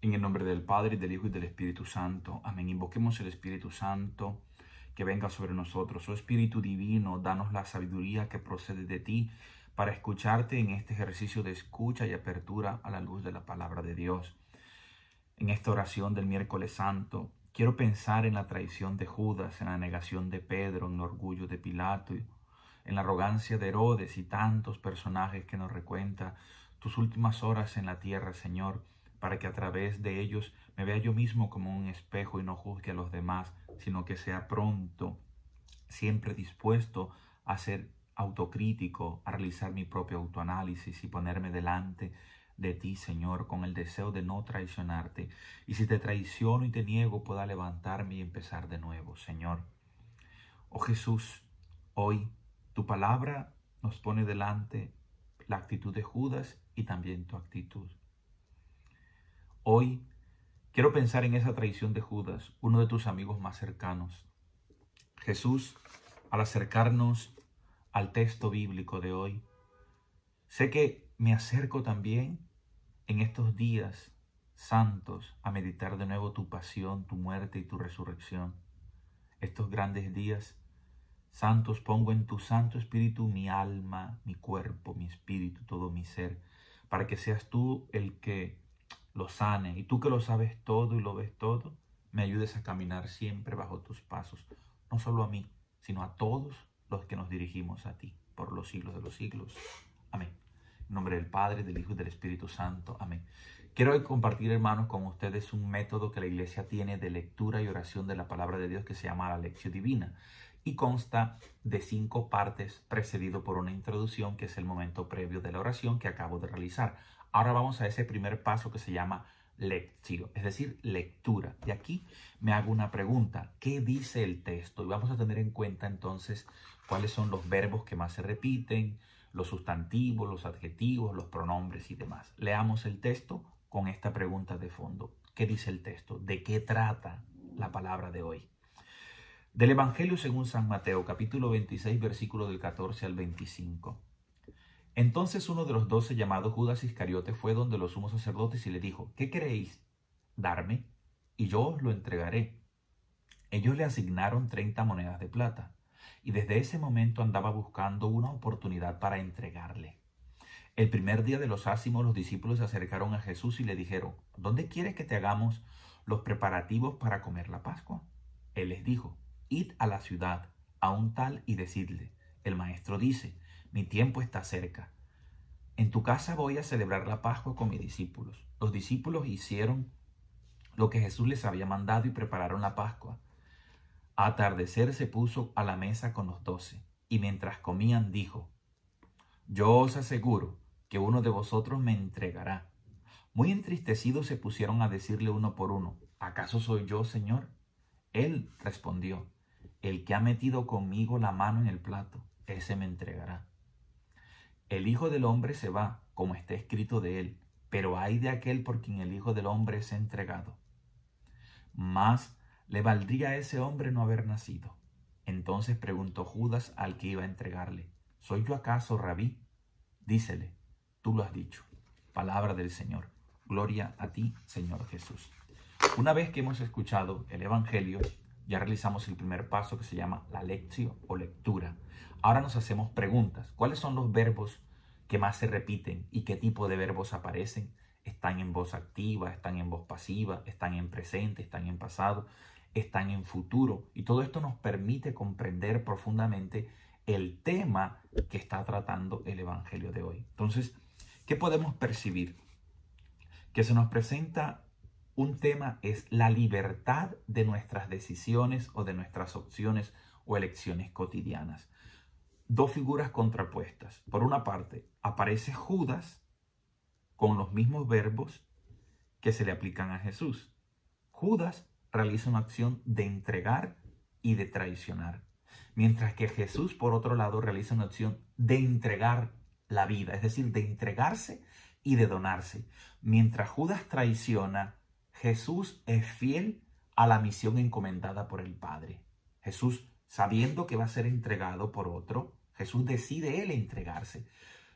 En el nombre del Padre, y del Hijo, y del Espíritu Santo. Amén. Invoquemos el Espíritu Santo que venga sobre nosotros. Oh Espíritu Divino, danos la sabiduría que procede de ti para escucharte en este ejercicio de escucha y apertura a la luz de la palabra de Dios. En esta oración del miércoles santo, quiero pensar en la traición de Judas, en la negación de Pedro, en el orgullo de Pilato, en la arrogancia de Herodes y tantos personajes que nos recuenta tus últimas horas en la tierra, Señor, para que a través de ellos me vea yo mismo como un espejo y no juzgue a los demás, sino que sea pronto, siempre dispuesto a ser autocrítico, a realizar mi propio autoanálisis y ponerme delante de ti, Señor, con el deseo de no traicionarte. Y si te traiciono y te niego, pueda levantarme y empezar de nuevo, Señor. Oh Jesús, hoy tu palabra nos pone delante la actitud de Judas y también tu actitud. Hoy quiero pensar en esa traición de Judas, uno de tus amigos más cercanos. Jesús, al acercarnos al texto bíblico de hoy, sé que me acerco también en estos días santos a meditar de nuevo tu pasión, tu muerte y tu resurrección. Estos grandes días santos, pongo en tu Santo Espíritu mi alma, mi cuerpo, mi espíritu, todo mi ser, para que seas tú el que lo sane. Y tú que lo sabes todo y lo ves todo, me ayudes a caminar siempre bajo tus pasos. No solo a mí, sino a todos los que nos dirigimos a ti, por los siglos de los siglos. Amén. En nombre del Padre, del Hijo y del Espíritu Santo. Amén. Quiero hoy compartir, hermanos, con ustedes un método que la Iglesia tiene de lectura y oración de la Palabra de Dios que se llama la Lección Divina. Y consta de 5 partes precedido por una introducción, que es el momento previo de la oración que acabo de realizar. Ahora vamos a ese primer paso que se llama lectio, es decir, lectura. Y aquí me hago una pregunta: ¿qué dice el texto? Y vamos a tener en cuenta entonces cuáles son los verbos que más se repiten, los sustantivos, los adjetivos, los pronombres y demás. Leamos el texto con esta pregunta de fondo. ¿Qué dice el texto? ¿De qué trata la palabra de hoy? Del Evangelio según San Mateo, capítulo 26, versículo del 14 al 25. Entonces uno de los 12, llamado Judas Iscariote, fue donde los sumos sacerdotes y le dijo: ¿qué queréis darme? Y yo os lo entregaré. Ellos le asignaron 30 monedas de plata, y desde ese momento andaba buscando una oportunidad para entregarle. El primer día de los ázimos, los discípulos se acercaron a Jesús y le dijeron: ¿dónde quieres que te hagamos los preparativos para comer la Pascua? Él les dijo: id a la ciudad, a un tal, y decidle: el maestro dice, mi tiempo está cerca. En tu casa voy a celebrar la Pascua con mis discípulos. Los discípulos hicieron lo que Jesús les había mandado y prepararon la Pascua. A atardecer se puso a la mesa con los 12, y mientras comían dijo: yo os aseguro que uno de vosotros me entregará. Muy entristecidos se pusieron a decirle uno por uno: ¿acaso soy yo, Señor? Él respondió: el que ha metido conmigo la mano en el plato, ese me entregará. El Hijo del Hombre se va, como está escrito de él, pero ay de aquel por quien el Hijo del Hombre es entregado. Más le valdría a ese hombre no haber nacido. Entonces preguntó Judas al que iba a entregarle: ¿soy yo acaso, Rabí? Dícele: tú lo has dicho. Palabra del Señor. Gloria a ti, Señor Jesús. Una vez que hemos escuchado el Evangelio, ya realizamos el primer paso que se llama la lectio o lectura. Ahora nos hacemos preguntas. ¿Cuáles son los verbos que más se repiten y qué tipo de verbos aparecen? ¿Están en voz activa? ¿Están en voz pasiva? ¿Están en presente? ¿Están en pasado? ¿Están en futuro? Y todo esto nos permite comprender profundamente el tema que está tratando el Evangelio de hoy. Entonces, ¿qué podemos percibir? Que se nos presenta un tema es la libertad de nuestras decisiones o de nuestras opciones o elecciones cotidianas. Dos figuras contrapuestas. Por una parte, aparece Judas con los mismos verbos que se le aplican a Jesús. Judas realiza una acción de entregar y de traicionar, mientras que Jesús, por otro lado, realiza una acción de entregar la vida, es decir, de entregarse y de donarse. Mientras Judas traiciona, Jesús es fiel a la misión encomendada por el Padre. Jesús, sabiendo que va a ser entregado por otro, Jesús decide él entregarse.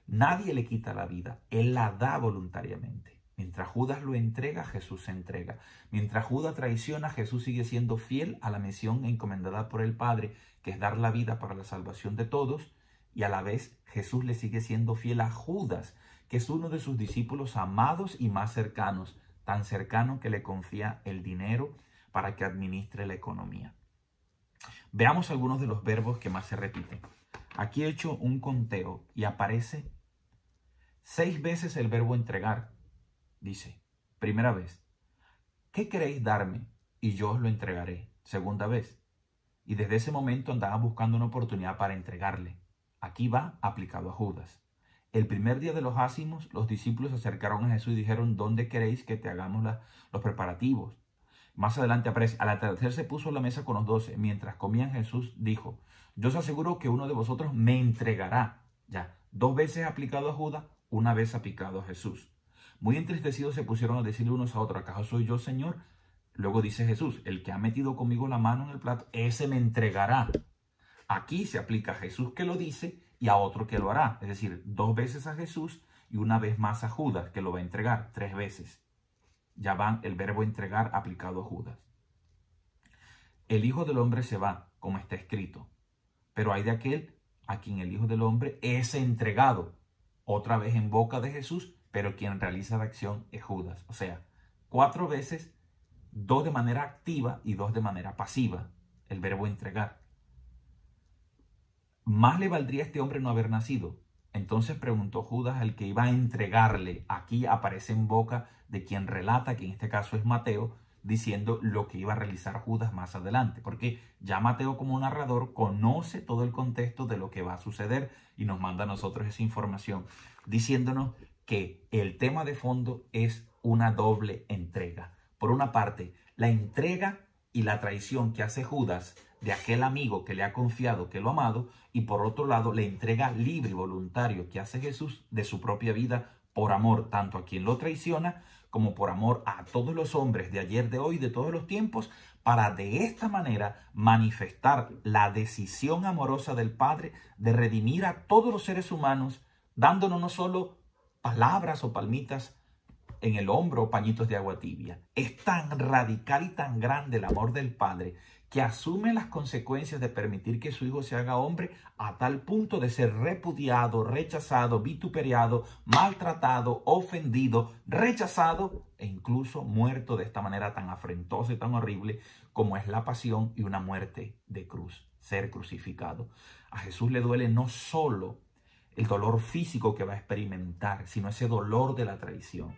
Nadie le quita la vida, él la da voluntariamente. Mientras Judas lo entrega, Jesús se entrega. Mientras Judas traiciona, Jesús sigue siendo fiel a la misión encomendada por el Padre, que es dar la vida para la salvación de todos, y a la vez Jesús le sigue siendo fiel a Judas, que es uno de sus discípulos amados y más cercanos, tan cercano que le confía el dinero para que administre la economía. Veamos algunos de los verbos que más se repiten. Aquí he hecho un conteo y aparece 6 veces el verbo entregar. Dice, primera vez, ¿qué queréis darme? Y yo os lo entregaré. Segunda vez. Y desde ese momento andaba buscando una oportunidad para entregarle. Aquí va aplicado a Judas. El primer día de los ácimos, los discípulos se acercaron a Jesús y dijeron, ¿dónde queréis que te hagamos los preparativos? Más adelante aparece, al atardecer se puso a la mesa con los 12. Mientras comían, Jesús dijo, yo os aseguro que uno de vosotros me entregará. Ya, 2 veces aplicado a Judas, 1 vez aplicado a Jesús. Muy entristecidos se pusieron a decirle unos a otros, ¿acaso soy yo, Señor? Luego dice Jesús, el que ha metido conmigo la mano en el plato, ese me entregará. Aquí se aplica a Jesús que lo dice y a otro que lo hará. Es decir, 2 veces a Jesús y 1 vez más a Judas, que lo va a entregar 3 veces. Ya van el verbo entregar aplicado a Judas. El Hijo del Hombre se va, como está escrito, pero hay de aquel a quien el Hijo del Hombre es entregado. Otra vez en boca de Jesús, pero quien realiza la acción es Judas. O sea, 4 veces, 2 de manera activa y 2 de manera pasiva, el verbo entregar. Más le valdría a este hombre no haber nacido. Entonces preguntó Judas al que iba a entregarle. Aquí aparece en boca de quien relata, que en este caso es Mateo, diciendo lo que iba a realizar Judas más adelante. Porque ya Mateo como narrador conoce todo el contexto de lo que va a suceder y nos manda a nosotros esa información, diciéndonos que el tema de fondo es una doble entrega. Por una parte, la entrega y la traición que hace Judas de aquel amigo que le ha confiado, que lo ha amado, y por otro lado, la entrega libre y voluntario que hace Jesús de su propia vida por amor, tanto a quien lo traiciona, como por amor a todos los hombres de ayer, de hoy, de todos los tiempos, para de esta manera manifestar la decisión amorosa del Padre de redimir a todos los seres humanos, dándonos no solo palabras o palmitas en el hombro o pañitos de agua tibia. Es tan radical y tan grande el amor del Padre que asume las consecuencias de permitir que su Hijo se haga hombre a tal punto de ser repudiado, rechazado, vituperiado, maltratado, ofendido, rechazado e incluso muerto de esta manera tan afrentosa y tan horrible como es la pasión y una muerte de cruz, ser crucificado. A Jesús le duele no solo el dolor físico que va a experimentar, sino ese dolor de la traición.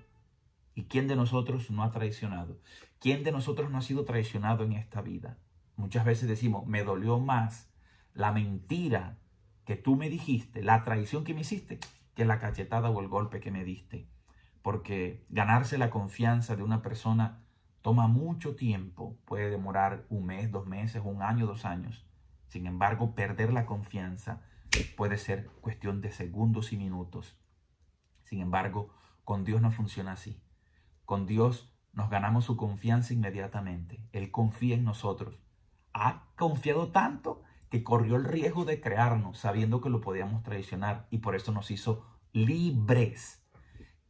¿Y quién de nosotros no ha traicionado? ¿Quién de nosotros no ha sido traicionado en esta vida? Muchas veces decimos, me dolió más la mentira que tú me dijiste, la traición que me hiciste, que la cachetada o el golpe que me diste. Porque ganarse la confianza de una persona toma mucho tiempo. Puede demorar 1 mes, 2 meses, 1 año, 2 años. Sin embargo, perder la confianza puede ser cuestión de segundos y minutos. Sin embargo, con Dios no funciona así. Con Dios nos ganamos su confianza inmediatamente. Él confía en nosotros. Ha confiado tanto que corrió el riesgo de crearnos sabiendo que lo podíamos traicionar y por eso nos hizo libres.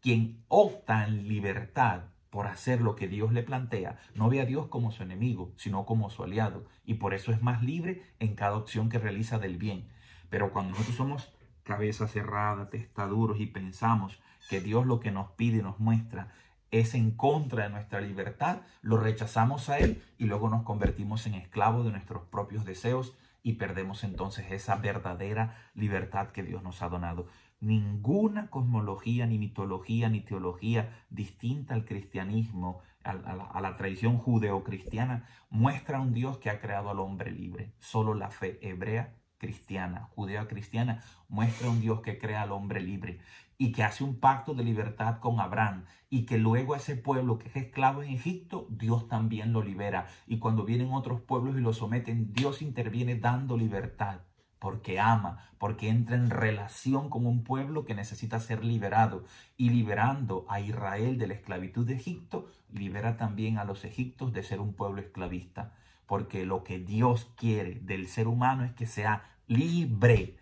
Quien opta en libertad por hacer lo que Dios le plantea, no ve a Dios como su enemigo, sino como su aliado y por eso es más libre en cada opción que realiza del bien. Pero cuando nosotros somos cabeza cerrada, testaduros y pensamos que Dios lo que nos pide y nos muestra es en contra de nuestra libertad, lo rechazamos a Él y luego nos convertimos en esclavos de nuestros propios deseos y perdemos entonces esa verdadera libertad que Dios nos ha donado. Ninguna cosmología, ni mitología, ni teología distinta al cristianismo, a la tradición judeocristiana, muestra un Dios que ha creado al hombre libre. Solo la fe hebrea cristiana, judeo-cristiana, muestra un Dios que crea al hombre libre y que hace un pacto de libertad con Abraham y que luego a ese pueblo que es esclavo en Egipto, Dios también lo libera. Y cuando vienen otros pueblos y lo someten, Dios interviene dando libertad porque ama, porque entra en relación con un pueblo que necesita ser liberado. Y liberando a Israel de la esclavitud de Egipto, libera también a los egipcios de ser un pueblo esclavista. Porque lo que Dios quiere del ser humano es que sea libre.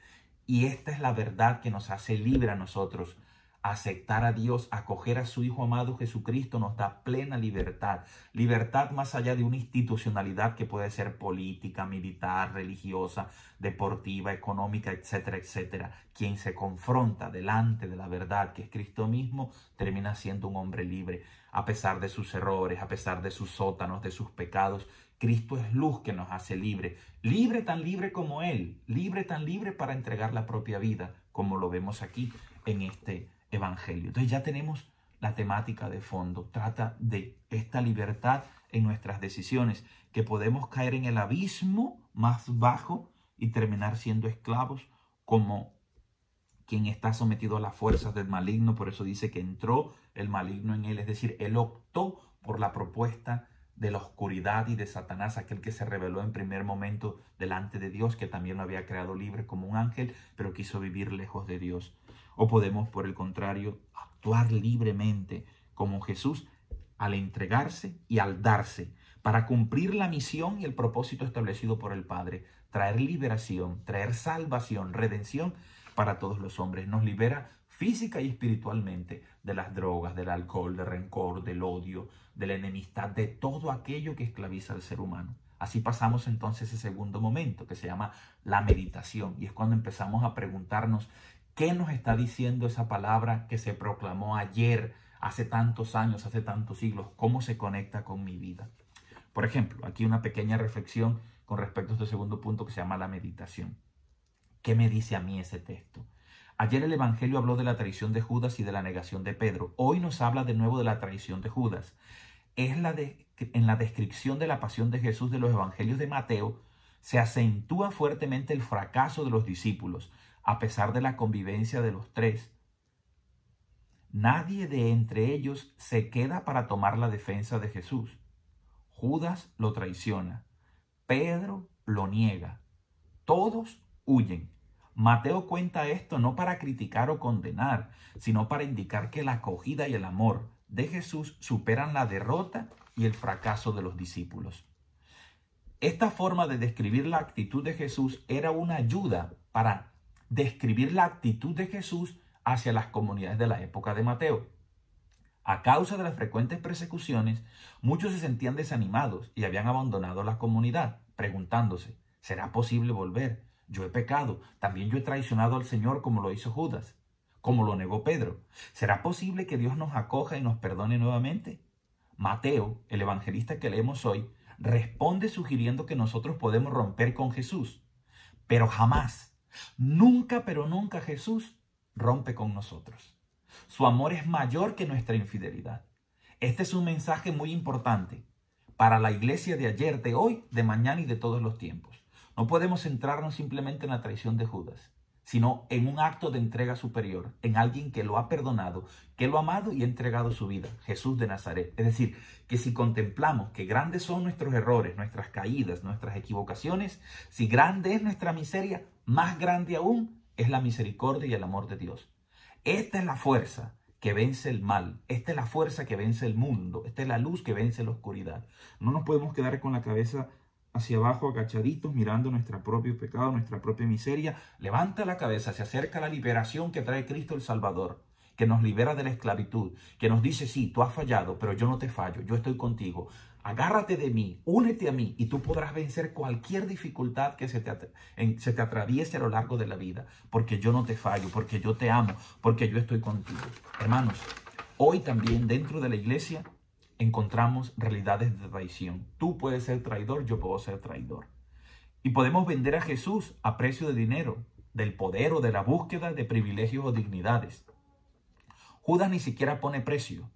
Y esta es la verdad que nos hace libre a nosotros. aceptar a Dios, acoger a su Hijo amado Jesucristo nos da plena libertad. Libertad más allá de una institucionalidad que puede ser política, militar, religiosa, deportiva, económica, etcétera, etcétera. Quien se confronta delante de la verdad, que es Cristo mismo, termina siendo un hombre libre. A pesar de sus errores, a pesar de sus sótanos, de sus pecados, Cristo es luz que nos hace libre. Libre, tan libre como Él. Libre, tan libre para entregar la propia vida, como lo vemos aquí en este Evangelio. Entonces ya tenemos la temática de fondo. Trata de esta libertad en nuestras decisiones, que podemos caer en el abismo más bajo y terminar siendo esclavos, como quien está sometido a las fuerzas del maligno. Por eso dice que entró el maligno en él, es decir, él optó por la propuesta de la oscuridad y de Satanás, aquel que se rebeló en primer momento delante de Dios, que también lo había creado libre como un ángel, pero quiso vivir lejos de Dios. O podemos, por el contrario, actuar libremente como Jesús al entregarse y al darse para cumplir la misión y el propósito establecido por el Padre, traer liberación, traer salvación, redención para todos los hombres. Nos libera física y espiritualmente de las drogas, del alcohol, del rencor, del odio, de la enemistad, de todo aquello que esclaviza al ser humano. Así pasamos entonces ese segundo momento que se llama la meditación, y es cuando empezamos a preguntarnos qué nos está diciendo esa palabra que se proclamó ayer, hace tantos años, hace tantos siglos, cómo se conecta con mi vida. Por ejemplo, aquí una pequeña reflexión con respecto a este segundo punto que se llama la meditación. ¿Qué me dice a mí ese texto? Ayer el Evangelio habló de la traición de Judas y de la negación de Pedro. Hoy nos habla de nuevo de la traición de Judas. En la descripción de la pasión de Jesús de los Evangelios de Mateo, se acentúa fuertemente el fracaso de los discípulos, a pesar de la convivencia de los tres. Nadie de entre ellos se queda para tomar la defensa de Jesús. Judas lo traiciona. Pedro lo niega. Todos huyen. Mateo cuenta esto no para criticar o condenar, sino para indicar que la acogida y el amor de Jesús superan la derrota y el fracaso de los discípulos. Esta forma de describir la actitud de Jesús era una ayuda para describir la actitud de Jesús hacia las comunidades de la época de Mateo. A causa de las frecuentes persecuciones, muchos se sentían desanimados y habían abandonado la comunidad, preguntándose, ¿será posible volver? Yo he pecado, también yo he traicionado al Señor como lo hizo Judas, como lo negó Pedro. ¿Será posible que Dios nos acoja y nos perdone nuevamente? Mateo, el evangelista que leemos hoy, responde sugiriendo que nosotros podemos romper con Jesús, pero jamás, nunca, pero nunca Jesús rompe con nosotros. Su amor es mayor que nuestra infidelidad. Este es un mensaje muy importante para la iglesia de ayer, de hoy, de mañana y de todos los tiempos. No podemos centrarnos simplemente en la traición de Judas, sino en un acto de entrega superior, en alguien que lo ha perdonado, que lo ha amado y ha entregado su vida, Jesús de Nazaret. Es decir, que si contemplamos que grandes son nuestros errores, nuestras caídas, nuestras equivocaciones, si grande es nuestra miseria, más grande aún es la misericordia y el amor de Dios. Esta es la fuerza que vence el mal, esta es la fuerza que vence el mundo, esta es la luz que vence la oscuridad. No nos podemos quedar con la cabeza hacia abajo, agachaditos, mirando nuestro propio pecado, nuestra propia miseria. Levanta la cabeza, se acerca la liberación que trae Cristo el Salvador, que nos libera de la esclavitud, que nos dice, sí, tú has fallado, pero yo no te fallo, yo estoy contigo. Agárrate de mí, únete a mí y tú podrás vencer cualquier dificultad que se te atraviese a lo largo de la vida, porque yo no te fallo, porque yo te amo, porque yo estoy contigo. Hermanos, hoy también dentro de la iglesia encontramos realidades de traición. Tú puedes ser traidor, yo puedo ser traidor. Y podemos vender a Jesús a precio de dinero, del poder o de la búsqueda de privilegios o dignidades. Judas ni siquiera pone precio.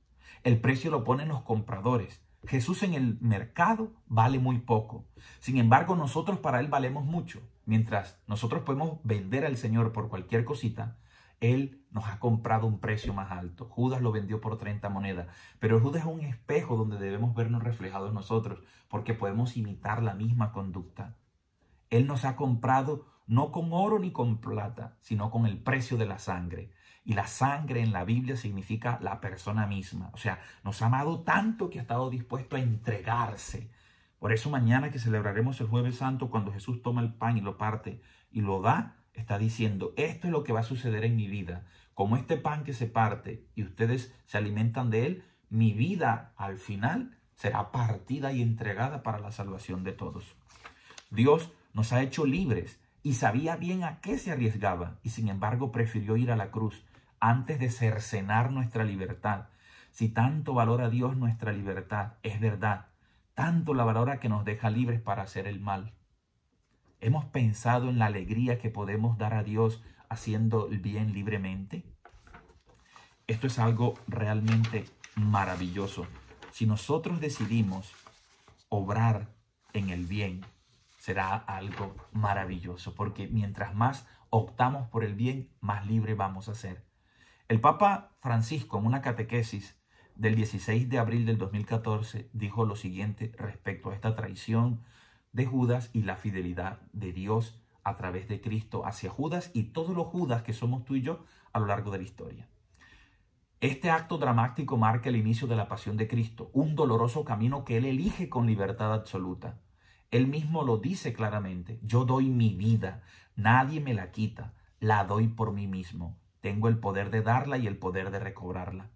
El precio lo ponen los compradores. Jesús en el mercado vale muy poco. Sin embargo, nosotros para Él valemos mucho. Mientras nosotros podemos vender al Señor por cualquier cosita, Él nos ha comprado un precio más alto. Judas lo vendió por 30 monedas. Pero Judas es un espejo donde debemos vernos reflejados nosotros, porque podemos imitar la misma conducta. Él nos ha comprado no con oro ni con plata, sino con el precio de la sangre. Y la sangre en la Biblia significa la persona misma. O sea, nos ha amado tanto que ha estado dispuesto a entregarse. Por eso mañana que celebraremos el Jueves Santo, cuando Jesús toma el pan y lo parte y lo da, está diciendo, esto es lo que va a suceder en mi vida. Como este pan que se parte y ustedes se alimentan de él, mi vida al final será partida y entregada para la salvación de todos. Dios nos ha hecho libres y sabía bien a qué se arriesgaba y sin embargo prefirió ir a la cruz antes de cercenar nuestra libertad. Si tanto valora Dios nuestra libertad, es verdad, tanto la valora que nos deja libres para hacer el mal. ¿Hemos pensado en la alegría que podemos dar a Dios haciendo el bien libremente? Esto es algo realmente maravilloso. Si nosotros decidimos obrar en el bien, será algo maravilloso, porque mientras más optamos por el bien, más libre vamos a ser. El Papa Francisco, en una catequesis del 16 de abril del 2014, dijo lo siguiente respecto a esta traición de Judas y la fidelidad de Dios a través de Cristo hacia Judas y todos los Judas que somos tú y yo a lo largo de la historia. Este acto dramático marca el inicio de la pasión de Cristo, un doloroso camino que Él elige con libertad absoluta. Él mismo lo dice claramente, yo doy mi vida, nadie me la quita, la doy por mí mismo. Tengo el poder de darla y el poder de recobrarla.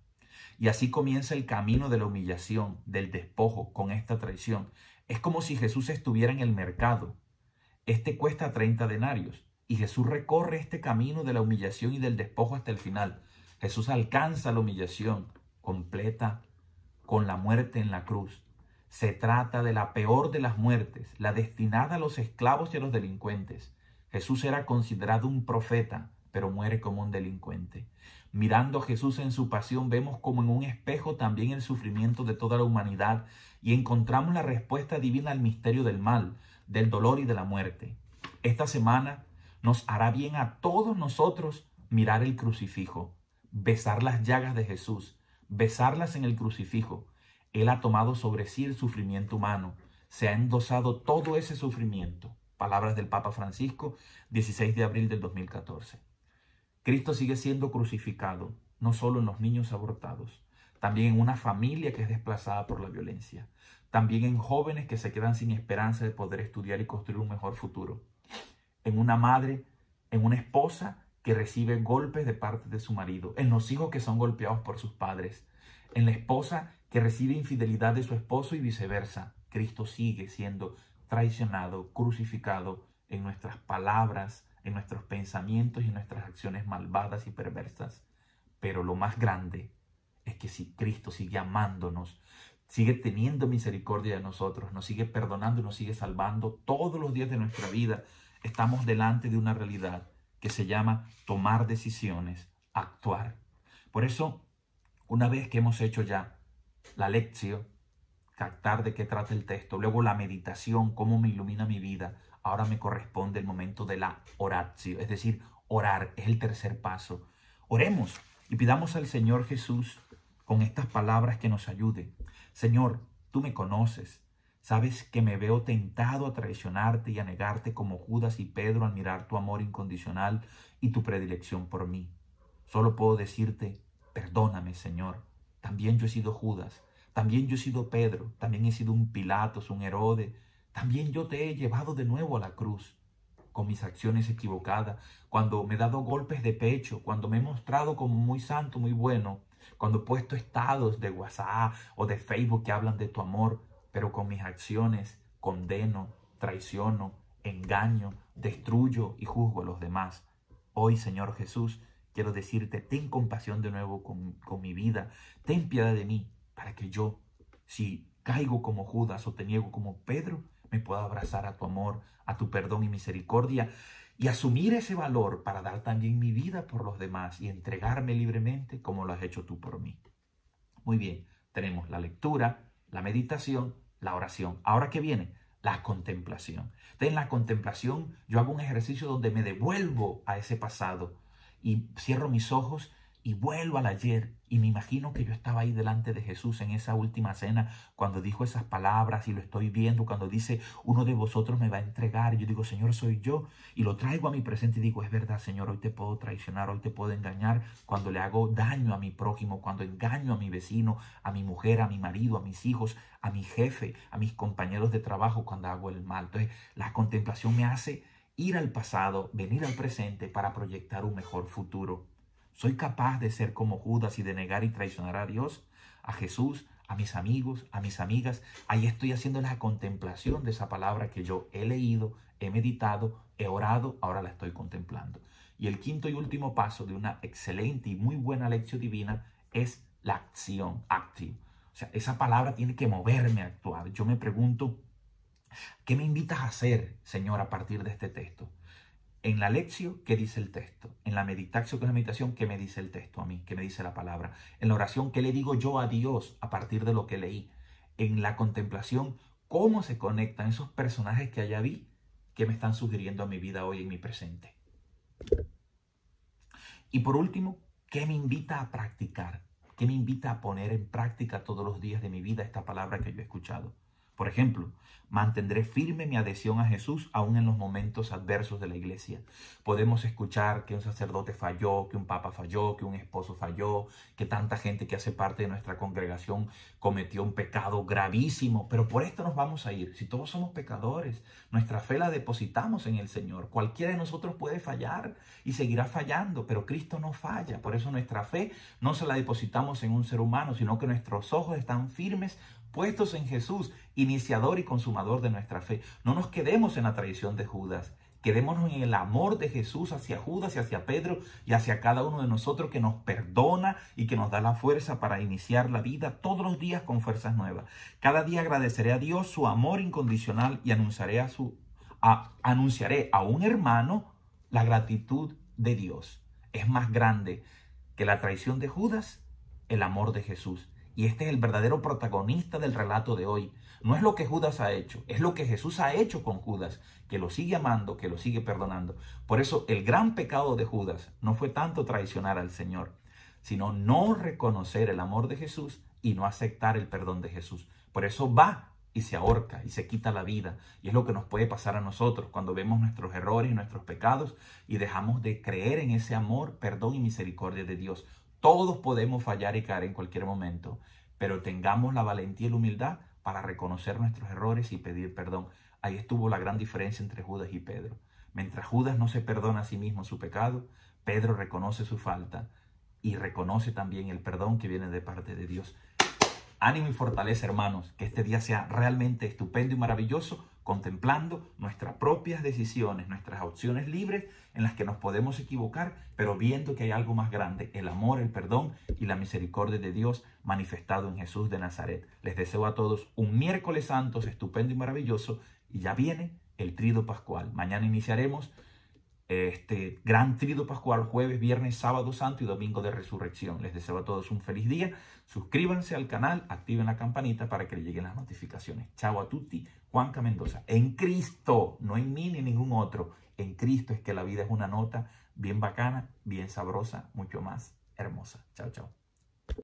Y así comienza el camino de la humillación, del despojo con esta traición. Es como si Jesús estuviera en el mercado. Este cuesta 30 denarios y Jesús recorre este camino de la humillación y del despojo hasta el final. Jesús alcanza la humillación completa con la muerte en la cruz. Se trata de la peor de las muertes, la destinada a los esclavos y a los delincuentes. Jesús era considerado un profeta, pero muere como un delincuente. Mirando a Jesús en su pasión, vemos como en un espejo también el sufrimiento de toda la humanidad y encontramos la respuesta divina al misterio del mal, del dolor y de la muerte. Esta semana nos hará bien a todos nosotros mirar el crucifijo, besar las llagas de Jesús, besarlas en el crucifijo. Él ha tomado sobre sí el sufrimiento humano, se ha endosado todo ese sufrimiento. Palabras del Papa Francisco, 16 de abril del 2014. Cristo sigue siendo crucificado, no solo en los niños abortados, también en una familia que es desplazada por la violencia, también en jóvenes que se quedan sin esperanza de poder estudiar y construir un mejor futuro, en una madre, en una esposa que recibe golpes de parte de su marido, en los hijos que son golpeados por sus padres, en la esposa que recibe infidelidad de su esposo y viceversa. Cristo sigue siendo traicionado, crucificado en nuestras palabras, en nuestros pensamientos y en nuestras acciones malvadas y perversas. Pero lo más grande es que si Cristo sigue amándonos, sigue teniendo misericordia de nosotros, nos sigue perdonando y nos sigue salvando todos los días de nuestra vida, estamos delante de una realidad que se llama tomar decisiones, actuar. Por eso, una vez que hemos hecho ya la lección, captar de qué trata el texto, luego la meditación, cómo me ilumina mi vida, ahora me corresponde el momento de la oratio, es decir, orar, es el tercer paso. Oremos y pidamos al Señor Jesús con estas palabras que nos ayude. Señor, tú me conoces, sabes que me veo tentado a traicionarte y a negarte como Judas y Pedro al mirar tu amor incondicional y tu predilección por mí. Solo puedo decirte, perdóname, Señor. También yo he sido Judas, también yo he sido Pedro, también he sido un Pilatos, un Herodes. También yo te he llevado de nuevo a la cruz con mis acciones equivocadas, cuando me he dado golpes de pecho, cuando me he mostrado como muy santo, muy bueno, cuando he puesto estados de WhatsApp o de Facebook que hablan de tu amor, pero con mis acciones condeno, traiciono, engaño, destruyo y juzgo a los demás. Hoy, Señor Jesús, quiero decirte, ten compasión de nuevo con mi vida, ten piedad de mí, para que yo, si caigo como Judas o te niego como Pedro, me pueda abrazar a tu amor, a tu perdón y misericordia y asumir ese valor para dar también mi vida por los demás y entregarme libremente como lo has hecho tú por mí. Muy bien, tenemos la lectura, la meditación, la oración. ¿Ahora qué viene? La contemplación. Entonces, en la contemplación yo hago un ejercicio donde me devuelvo a ese pasado y cierro mis ojos y vuelvo al ayer y me imagino que yo estaba ahí delante de Jesús en esa última cena cuando dijo esas palabras y lo estoy viendo cuando dice uno de vosotros me va a entregar y yo digo Señor soy yo y lo traigo a mi presente y digo es verdad Señor hoy te puedo traicionar, hoy te puedo engañar cuando le hago daño a mi prójimo, cuando engaño a mi vecino, a mi mujer, a mi marido, a mis hijos, a mi jefe, a mis compañeros de trabajo cuando hago el mal. Entonces la contemplación me hace ir al pasado, venir al presente para proyectar un mejor futuro. ¿Soy capaz de ser como Judas y de negar y traicionar a Dios, a Jesús, a mis amigos, a mis amigas? Ahí estoy haciendo la contemplación de esa palabra que yo he leído, he meditado, he orado, ahora la estoy contemplando. Y el quinto y último paso de una excelente y muy buena lección divina es la acción, active. O sea, esa palabra tiene que moverme a actuar. Yo me pregunto, ¿qué me invitas a hacer, Señor, a partir de este texto? En la lección, ¿qué dice el texto? En la meditación, que es la meditación, ¿qué me dice el texto a mí? ¿Qué me dice la palabra? En la oración, ¿qué le digo yo a Dios a partir de lo que leí? En la contemplación, ¿cómo se conectan esos personajes que allá vi que me están sugiriendo a mi vida hoy en mi presente? Y por último, ¿qué me invita a practicar? ¿Qué me invita a poner en práctica todos los días de mi vida esta palabra que yo he escuchado? Por ejemplo, mantendré firme mi adhesión a Jesús aún en los momentos adversos de la iglesia. Podemos escuchar que un sacerdote falló, que un papa falló, que un esposo falló, que tanta gente que hace parte de nuestra congregación cometió un pecado gravísimo, pero por esto nos vamos a ir. Si todos somos pecadores, nuestra fe la depositamos en el Señor. Cualquiera de nosotros puede fallar y seguirá fallando, pero Cristo no falla. Por eso nuestra fe no se la depositamos en un ser humano, sino que nuestros ojos están firmes, puestos en Jesús, iniciador y consumador de nuestra fe. No nos quedemos en la traición de Judas, quedémonos en el amor de Jesús hacia Judas y hacia Pedro y hacia cada uno de nosotros, que nos perdona y que nos da la fuerza para iniciar la vida todos los días con fuerzas nuevas. Cada día agradeceré a Dios su amor incondicional y anunciaré a un hermano la gratitud de Dios. Es más grande que la traición de Judas el amor de Jesús. Y este es el verdadero protagonista del relato de hoy. No es lo que Judas ha hecho, es lo que Jesús ha hecho con Judas, que lo sigue amando, que lo sigue perdonando. Por eso el gran pecado de Judas no fue tanto traicionar al Señor, sino no reconocer el amor de Jesús y no aceptar el perdón de Jesús. Por eso va y se ahorca y se quita la vida. Y es lo que nos puede pasar a nosotros cuando vemos nuestros errores y nuestros pecados y dejamos de creer en ese amor, perdón y misericordia de Dios. Todos podemos fallar y caer en cualquier momento, pero tengamos la valentía y la humildad para reconocer nuestros errores y pedir perdón. Ahí estuvo la gran diferencia entre Judas y Pedro. Mientras Judas no se perdona a sí mismo su pecado, Pedro reconoce su falta y reconoce también el perdón que viene de parte de Dios. Ánimo y fortaleza, hermanos, que este día sea realmente estupendo y maravilloso, contemplando nuestras propias decisiones, nuestras opciones libres en las que nos podemos equivocar, pero viendo que hay algo más grande, el amor, el perdón y la misericordia de Dios manifestado en Jesús de Nazaret. Les deseo a todos un miércoles santo, estupendo y maravilloso, y ya viene el Tríodo Pascual. Mañana iniciaremos este gran Tríodo Pascual, jueves, viernes, sábado santo y domingo de resurrección. Les deseo a todos un feliz día. Suscríbanse al canal, activen la campanita para que les lleguen las notificaciones. Chao a tutti, Juanca Mendoza. En Cristo, no en mí ni en ningún otro. En Cristo es que la vida es una nota bien bacana, bien sabrosa, mucho más hermosa. Chao, chao.